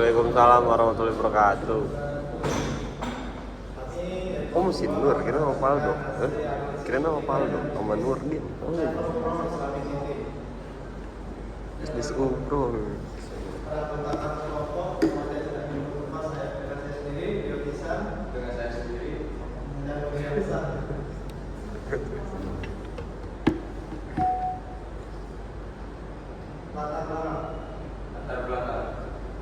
Waalaikumsalam warahmatullahi wabarakatuh. Oh mesin Nur, kira nama Paldo. Kira nama Paldo, sama Nurdin. Oh iya. Bisnis umroh. Latar belakang.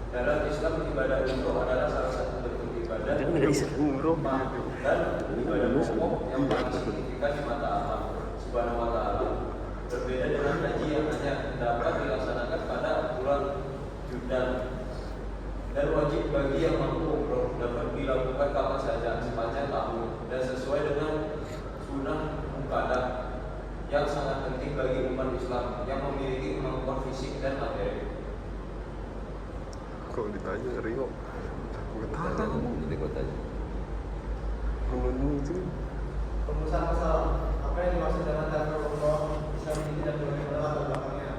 Dalam Islam ibadah umroh adalah salah satu bentuk ibadah Dan umroh. dan ibadah pokok yang paling signifikan di mata Allah Subhanahu wa Ta'ala. Berbeda dengan haji yang hanya dapat dilaksanakan pada bulan Judan, dan wajib bagi yang mampu umroh dapat dilakukan kapan saja sepanjang tahun dan sesuai dengan sunnah muqaddah yang sangat penting bagi umat Islam yang memiliki kemampuan fisik dan materi. Kok ditanya Rio? Gak tahu. Jadi gue tanya. Menurut itu. Pengusaha masalah apa yang dimaksud dengan daftar umroh Islam ini dan bagaimana latar belakangnya.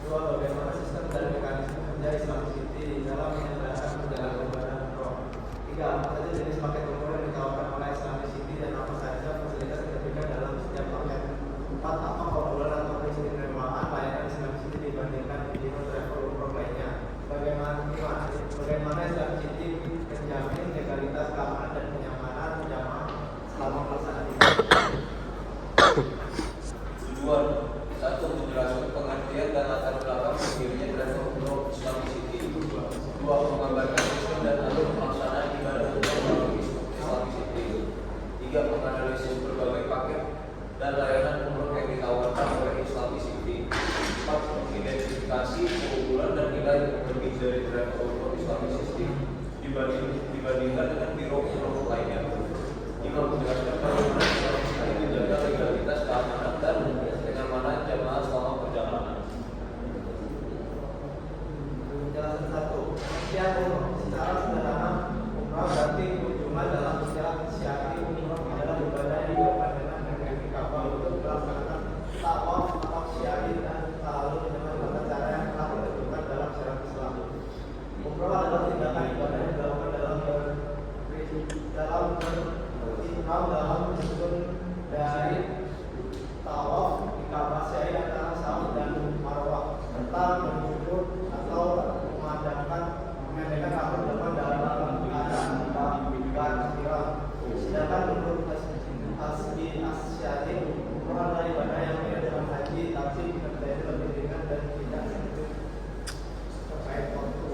Dua, bagaimana sistem dan mekanisme kerja Islam City dalam menyelenggarakan perjalanan ibadah umroh. Tiga, apa saja jenis paket umroh yang ditawarkan oleh Islam City dan apa saja fasilitas yang diberikan dalam setiap paket. Empat, apa keunggulan atau keistimewaan layanan Islam City dibandingkan Indino Travel umroh lainnya. Bagaimana Islam City menjamin legalitas, keamanan dan kenyamanan jamaah selama pelaksanaan ibadah. Tujuan satu, menjelaskan pengertian dan latar belakang berdirinya travel umroh Islam City. Dua, menggambarkan sistem dan alur pelaksanaan ibadah umroh melalui Islam City. Tiga, menganalisis berbagai paket dan layanan umroh yang ditawarkan oleh Islam City. Empat, mengidentifikasi keunggulan dan nilai lebih dari travel umroh Islam City dibandingkan dengan biro umroh lainnya. Lima, menjelaskan bagaimana Islam City menjaga legalitas, keamanan dan kenyamanan jamaah selama perjalanan. Penjelasan satu, syiar umroh. Secara sederhana, umroh berarti kunjungan dalam istilah syari umroh adalah ibadah yang dilakukan dengan mengikuti kapal untuk melaksanakan tawaf atau syari dan ta'alluq dengan tata cara yang telah ditentukan dalam syariat Islam. Umroh adalah tindakan ibadah yang dilakukan dalam menyusun dari tawaf di Ka'bah syari antara Sa'i dan Marwah serta menyukur atau memandangkan memendekkan rambut depan dalam keadaan berkira. Sedangkan menurut Asbi Asyari, umroh adalah ibadah yang mirip dengan haji tapi menjadi lebih ringan dan tidak sensitif terkait waktu.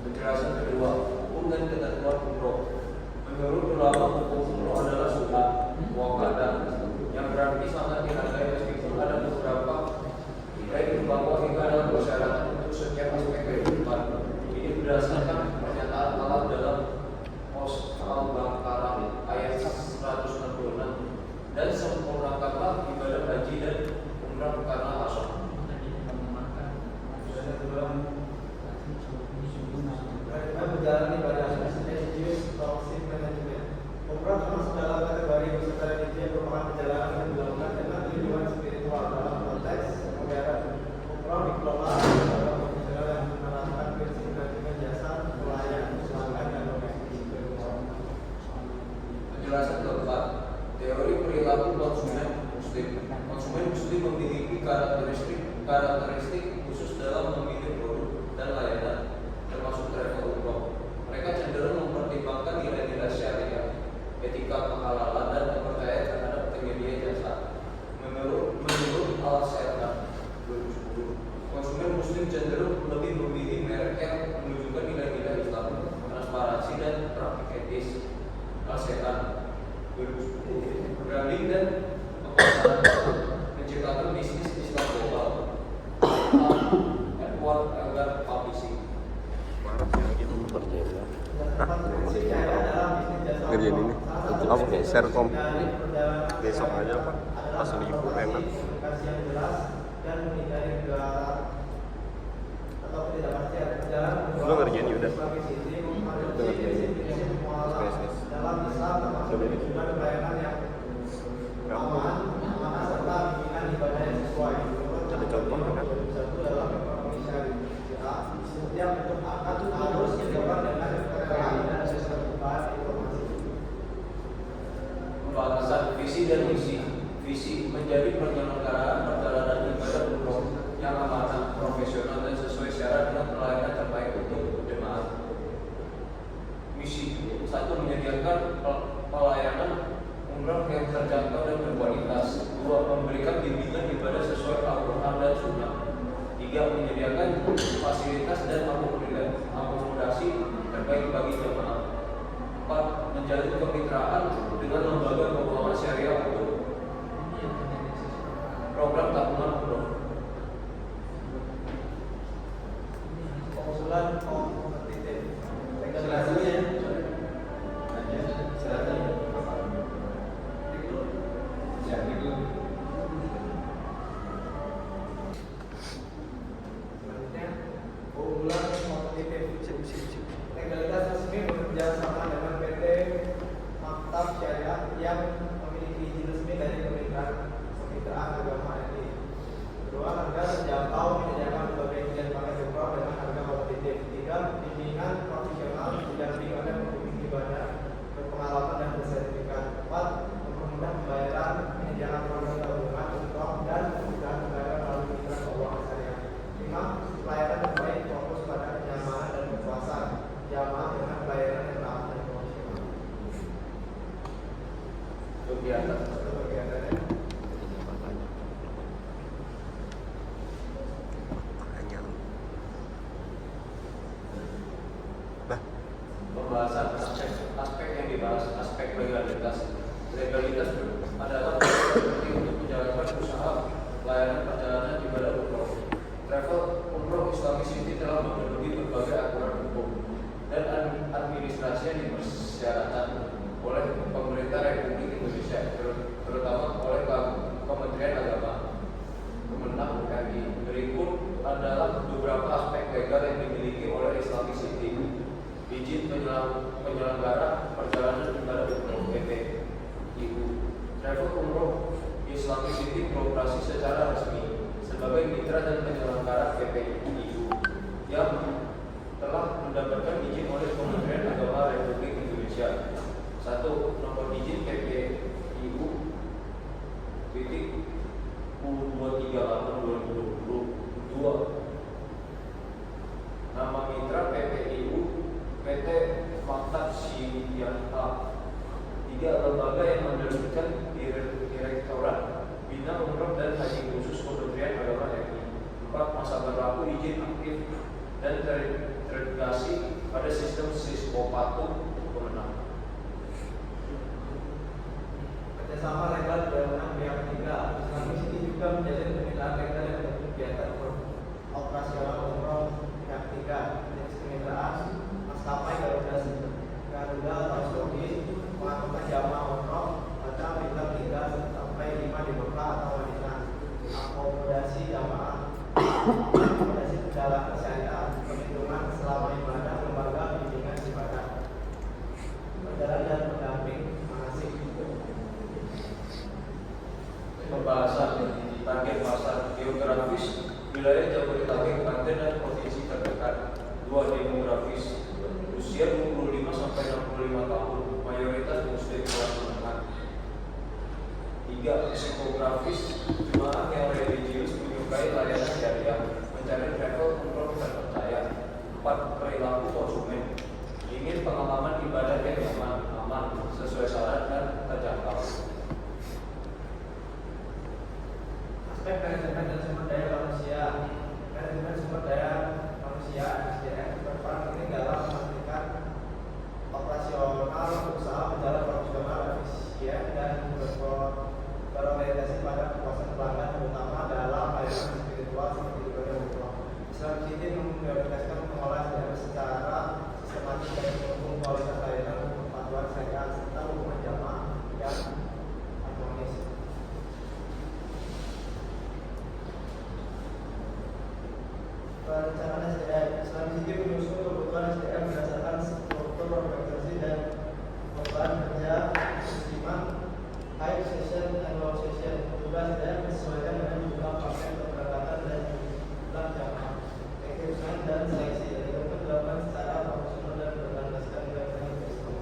Penjelasan kedua, hukum dan ketentuan umroh. Menurut ulama, hukum umroh adalah sunnah muakkadah yang berarti sangat dihargai meskipun ada beberapa nilai bahwa hingga dalam persyaratan untuk setiap aspek kehidupan. Ini berdasarkan pernyataan Allah dalam Al-Baqarah ayat 166, dan sempurnakanlah ibadah haji dan umrah karena Allah. Berjalan ibadah religius toxic management. Umrah termasuk dalam kategori wisata religi yang merupakan perjalanan yang dilakukan dengan tujuan spiritual dalam konteks modern. Umrah dikelola dalam profesional yang menerapkan prinsip manajemen jasa, pelayanan, pelanggan dan logistik spiritual. Penjelasan keempat, teori perilaku konsumen muslim. Konsumen muslim memiliki karakteristik khusus dalam memilih produk dan layanan, termasuk travel umroh. Mereka cenderung mempertimbangkan nilai-nilai syariah, etika kehalalan dan kepercayaan terhadap penyedia jasa. Menurut Al-Serhan 2010, konsumen muslim cenderung lebih memilih merek yang menunjukkan nilai-nilai Islam, transparansi dan praktik etis. Al-Serhan 2010, branding dan pemasaran, menciptakan bisnis Islam global, Edward Elgar Publishing. Marah ya gitu Percaya. ngerjain ini apa Serkom besok aja pak pas libur enak lu ngerjain Yuda lu ngerjain spesies ada contoh kan Tiga, menyediakan fasilitas dan akomodasi terbaik bagi jamaah. Empat, menjalin kemitraan dengan lembaga keuangan syariah untuk program tabungan umroh. Pengusulan kompetitif. Selanjutnya, Selanjutnya, keunggulan kompetitif. Legalitas resmi bekerja sama dengan PT Maktab Syariah yang memiliki izin resmi dari Kemitraan Agama RI. Kedua, harga terjangkau, menyediakan berbagai jenis paket umroh dengan harga kompetitif. Tiga, bimbingan profesional didampingi oleh pembimbing ibadah berpengalaman dan bersertifikat. Empat, mempermudah pembayaran, menyediakan program tabungan umroh dan kemudahan pembayaran melalui mitra keuangan syariah. Lima, pelayanan terbaik fokus pada kenyamanan dan kepuasan jamaah dengan pelayanan yang ramah dan profesional. kegiatan Kegiatannya pembahasan aspek yang dibahas, aspek legalitas. Legalitas adalah penting untuk menjalankan usaha layanan perjalanan ibadah umroh. Travel umroh Islamic City telah memenuhi berbagai aturan hukum dan administrasi yang dipersyaratkan oleh pemerintah Republik Indonesia, terutama oleh Kementerian Agama, Kemenang RI. Berikut adalah beberapa aspek legal yang dimiliki oleh Islamic City. Izin penyelenggara perjalanan ibadah umroh PPIU. Travel umroh Islamic City beroperasi secara resmi sebagai mitra dan penyelenggara PPIU yang telah mendapatkan izin oleh Kementerian Agama Republik Indonesia. 1. Nomor izin PPIU titik U238/2020. 2. Nama mitra PPIU PT Maktab Syariah. 3. Lembaga yang menerbitkan Direktorat Bina Umroh dan Haji Khusus Kementerian Agama RI. 4. Masa berlaku izin aktif dan terintegrasi pada sistem Siskopatu Kemenang. kerjasama legal dengan pihak ketiga. Islamic City juga menjalin kemitraan legal dengan kegiatan operasional umroh pihak ketiga. Jenis kemitraan maskapai Garuda atau Saudi melakukan jamaah umroh pada bintang 3 sampai 5 di Mekah atau Madinah. Akomodasi jamaah, akomodasi perjalanan syariah, perlindungan selama ibadah, lembaga bimbingan ibadah, perjalanan dan pendamping manasik. Pembahasan target pasar geografis wilayah Jabodetabek, Banten dan provinsi terdekat. 2. Demografis usia 25 sampai 65 tahun, mayoritas muslim kelas menengah. 3. Psikografis jemaah yang religius menyukai layanan syariah, mencari travel umroh terpercaya. 4. Perilaku konsumen ingin pengalaman ibadah yang nyaman, aman, sesuai syarat dan terjangkau. Aspek manajemen dan sumber daya manusia. Manajemen sumber daya manusia SDM berperan penting dalam memastikan operasional usaha berjalan profesional, efisien dan berorientasi pada kepuasan pelanggan, terutama dalam layanan spiritual seperti ibadah umroh. Islamic City memprioritaskan pengelolaan SDM secara sistematis dan mendukung kualitas layanan kepatuhan syariat serta hubungan jamaah yang harmonis. Perencanaan SDM. Islamic City menyusun kebutuhan SDM berdasarkan struktur organisasi dan beban kerja musiman, high session and low session. Tugas SDM disesuaikan dengan jumlah paket keberangkatan dan jumlah jamaah. Rekrutmen dan seleksi rekrutmen dilakukan secara profesional dan berdasarkan nilai Islam.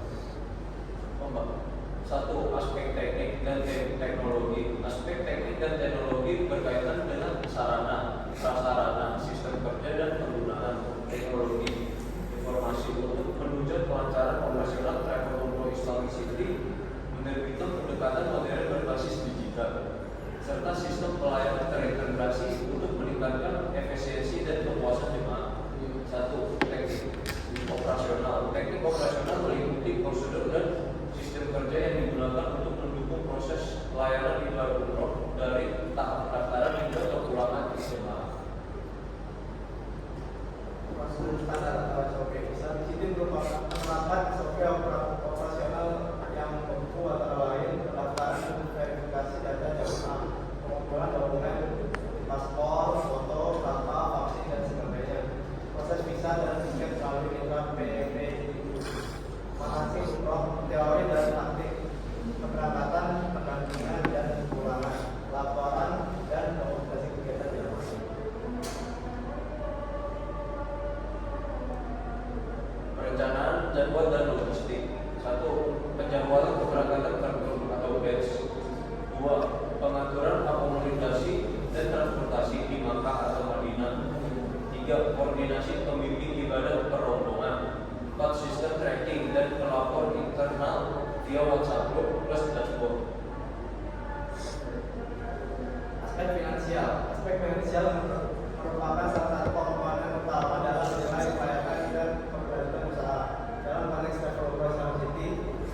1. Aspek teknik dan teknologi. Aspek teknik dan teknologi berkaitan dengan sarana, prasarana, sistem kerja dan penggunaan teknologi informasi untuk menunjang kelancaran operasional travel umroh Islamic City, menerbitkan pendekatan modern berbasis digital, serta standar atau SOP. Islam di sini merupakan menerapkan SOP operasional yang mempu antara lain pendaftaran, verifikasi data jamaah, pengumpulan dokumen, paspor, foto, data, vaksin dan sebagainya. Proses visa dan tiket melalui mitra PME, manasik umroh, teori dan praktik, keberangkatan, pendampingan dan kepulangan, laporan dan dokumentasi kegiatan jamaah. Perencanaan jadwal dan logistik. 1. Penjadwalan keberangkatan kantor atau batch. 2. Pengaturan akomodasi dan transportasi di Makkah atau Madinah. 3. Koordinasi pembimbing ibadah perrombongan. 4. Sistem tracking dan pelapor internal via WhatsApp group plus dashboard. Aspek finansial merupakan salah satu komponen utama dalam nilai upayakan dan keberlanjutan usaha. Dalam konteks travel Islam City,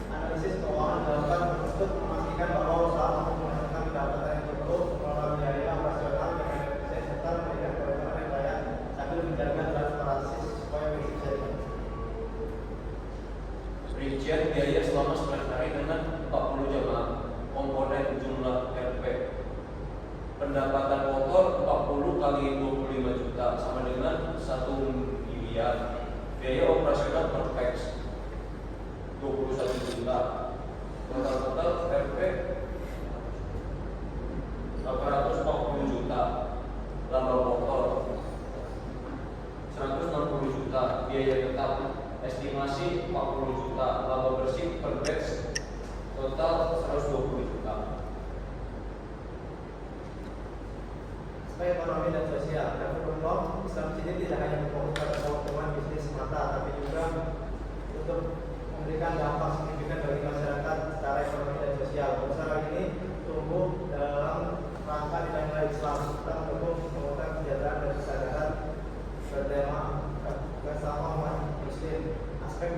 analisis keuangan dilakukan untuk memastikan bahwa usaha mampu menghasilkan pendapatan yang cukup, mengelola biaya operasional dengan efisien serta memberikan keuntungan yang layak sambil menjaga transparansi supaya bisa dijaga. Rincian biaya selama 9 hari dengan 40 jamaah. Komponen jumlah RP. Pendapatan kotor 40 kali 25 juta sama dengan 1 miliar. Biaya operasional per pax 21 juta. Total RP 840 juta. Laba kotor 160 juta. Biaya tetap estimasi 40 juta. Laba bersih per batch total 120 juta. Aspek ekonomi dan sosial. Travel umroh Islam City tidak hanya berfokus pada keuntungan bisnis semata, tapi juga untuk memberikan dampak signifikan bagi masyarakat secara ekonomi dan sosial. Usaha ini tumbuh dalam rangka nilai-nilai Islam serta mendukung pembangunan kesejahteraan dan kesadaran bertema bersama umat Muslim. Aspek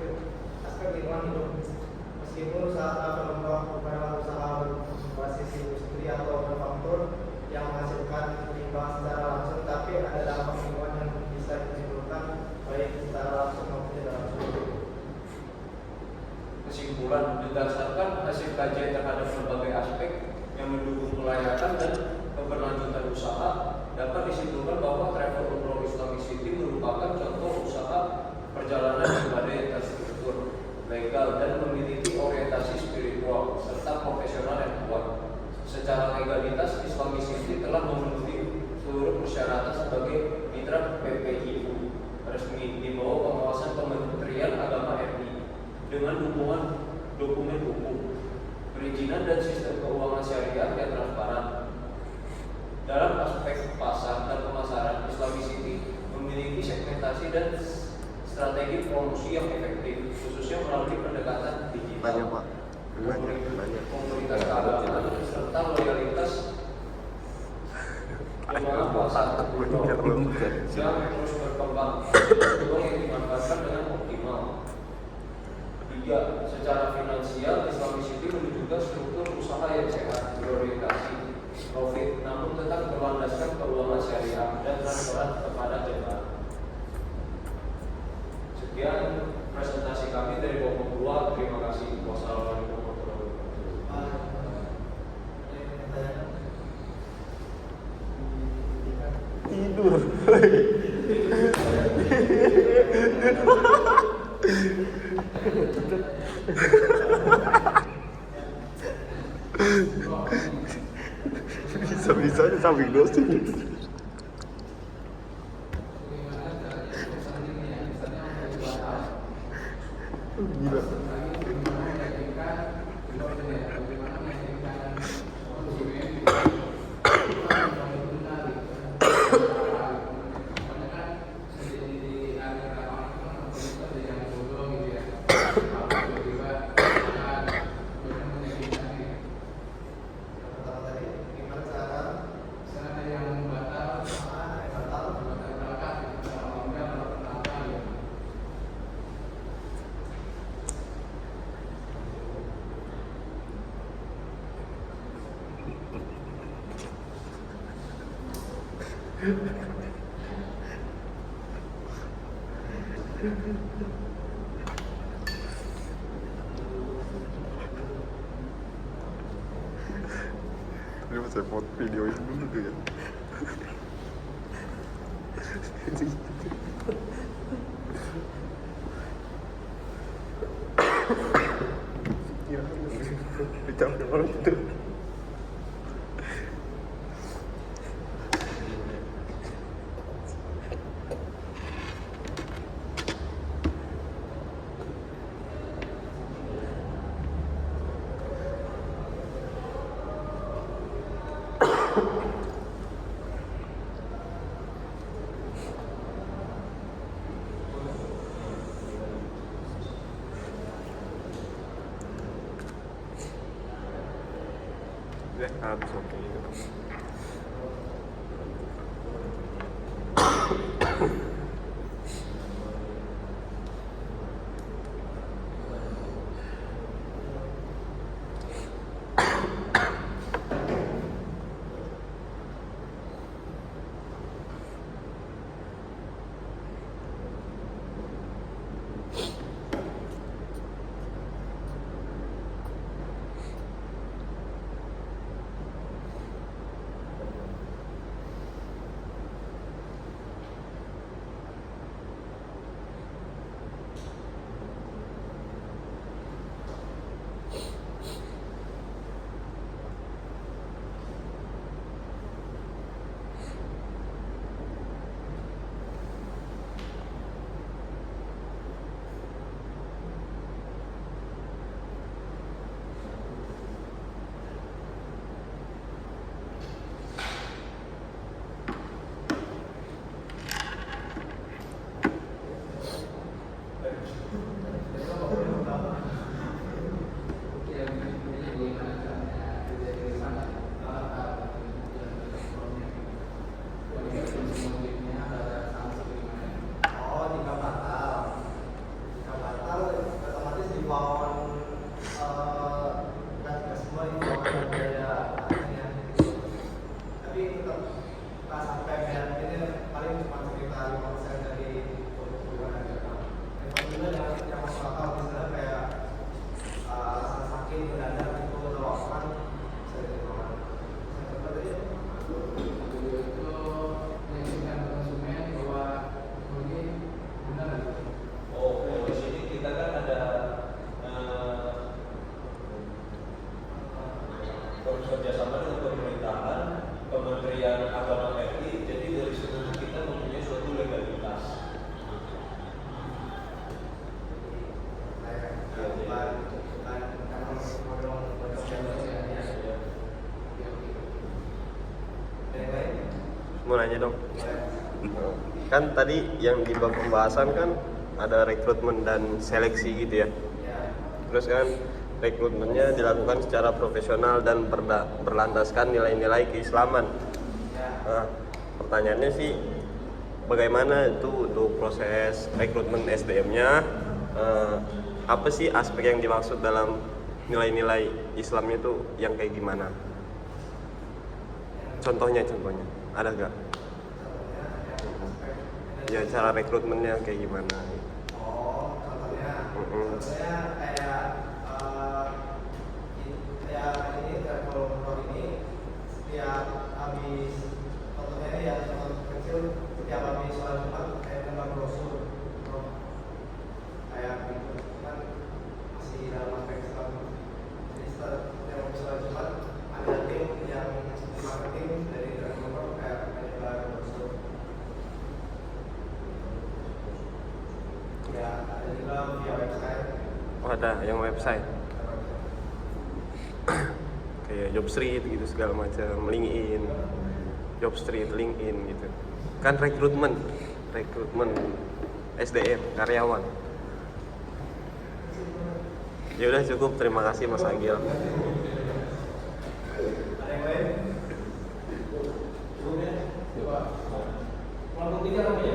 lingkungan hidup. Meskipun usaha travel umroh bukanlah usaha berbasis industri atau manufaktur yang menghasilkan limbah secara langsung, tapi ada dampak lingkungan yang bisa ditimbulkan baik secara langsung maupun tidak langsung. Kesimpulan, berdasarkan hasil kajian terhadap berbagai aspek yang mendukung kelayakan dan keberlanjutan usaha, dapat disimpulkan bahwa travel umroh Islamic City merupakan contoh usaha perjalanan ibadah yang terstruktur, legal dan memiliki orientasi spiritual serta profesional yang kuat. Secara legalitas, Islamic City telah memenuhi seluruh persyaratan sebagai mitra PPIU resmi di bawah pengawasan Kementerian Agama RI dengan dukungan dokumen hukum, perizinan dan sistem keuangan syariah yang transparan. Dalam aspek pasar dan pemasaran, Islamic City memiliki segmentasi dan strategi promosi yang efektif, khususnya melalui pendekatan digital. Komunitas keagamaan serta loyalitas jemaah pasar yang terus berkembang, peluang yang dimanfaatkan dengan optimal. 3. Secara finansial, Islamic City menunjukkan struktur usaha yang sehat, berorientasi profit, namun tetap berlandaskan keuangan syariah dan transparan kepada jemaah. Sekian presentasi kami dari Bapak Ketua. Terima kasih. Wassalamualaikum warahmatullahi Tidur. Bisa-bisanya samping dosen. Gila. Ini saya foto videoin dulu tuh ya. Dicampur orang itu. Habis oke gitu. Kerjasama dengan pemerintahan, Kementerian Agama RI, jadi dari situ kita mempunyai suatu legalitas. Mau nanya dong. Kan tadi yang di bab pembahasan kan ada rekrutmen dan seleksi gitu ya. Terus kan rekrutmennya dilakukan secara profesional dan berlandaskan nilai-nilai keislaman. Nah, pertanyaannya sih bagaimana itu untuk proses rekrutmen SDM-nya? Apa sih aspek yang dimaksud dalam nilai-nilai Islamnya itu yang kayak gimana? Contohnya ada nggak? Ya cara rekrutmennya kayak gimana? Oh, contohnya kayak ini kalau ini setiap habis contohnya ini ya contoh kecil setiap habis sholat Jumat kayak tentang brosur kayak gitu kan masih dalam aspek Islam. Jadi setiap habis sholat Jumat ada tim yang di marketing dari Dragon kayak menyebar brosur. Ya ada juga via website. Oh ada yang website. Kayak Jobstreet gitu segala macam, LinkedIn, Jobstreet, LinkedIn gitu. Kan rekrutmen SDM karyawan. Ya udah cukup, terima kasih Mas Agil. Ada yang lain? Coba. Kelompok 3 namanya?